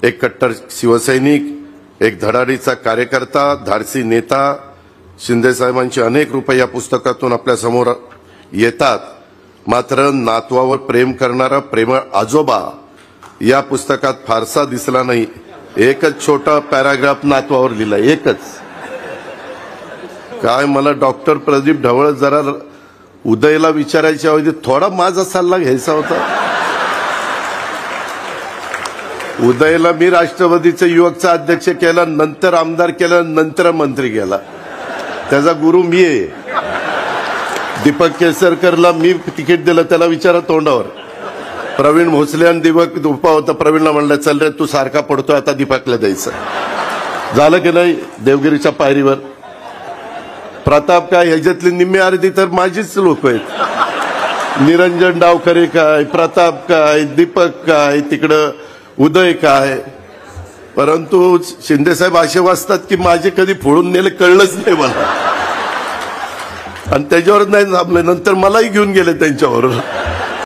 एक कट्टर शिवसैनिक, एक धडाडीचा कार्यकर्ता, धाडसी नेता. शिंदे साहेबांचे अनेक रूप या पुस्तकातून आपल्या समोर येतात. मात्र नातवावर प्रेम करणारा प्रेमळ आजोबा या पुस्तकात फारसा दिसला नाही. एकच छोटा पॅराग्राफ नातवावर लिहिला, एकच. काय मला डॉक्टर प्रदीप ढवळ जरा उदयला विचारायच्या ऐवजी थोडा माझा सल्ला घ्यायचा होता. उदयला मी राष्ट्रवादीचे युवकचा अध्यक्ष केला, नंतर आमदार केलं, नंतर मंत्री केला. त्याचा गुरु मी आहे. दीपक केसरकरला मी तिकीट दिलं, त्याला विचारा तोंडावर. प्रवीण भोसले आणि दीपक उपा होता. प्रवीणला म्हणलं चल रे तू सारखा पडतोय, आता दीपकला द्यायचं. झालं की नाही देवगिरीच्या पायरीवर. प्रताप काय, ह्याच्यातली निम्मी अर्धी तर माझीच लोक आहेत. निरंजन डावखरे काय, प्रताप काय, दीपक काय, तिकडं उदय काय. परंतु शिंदेसाहेब असे वाचतात की माझे कधी फोडून नेले कळलंच नाही मला. आणि त्याच्यावर नाही थांबले, नंतर मलाही घेऊन गेले त्यांच्यावर.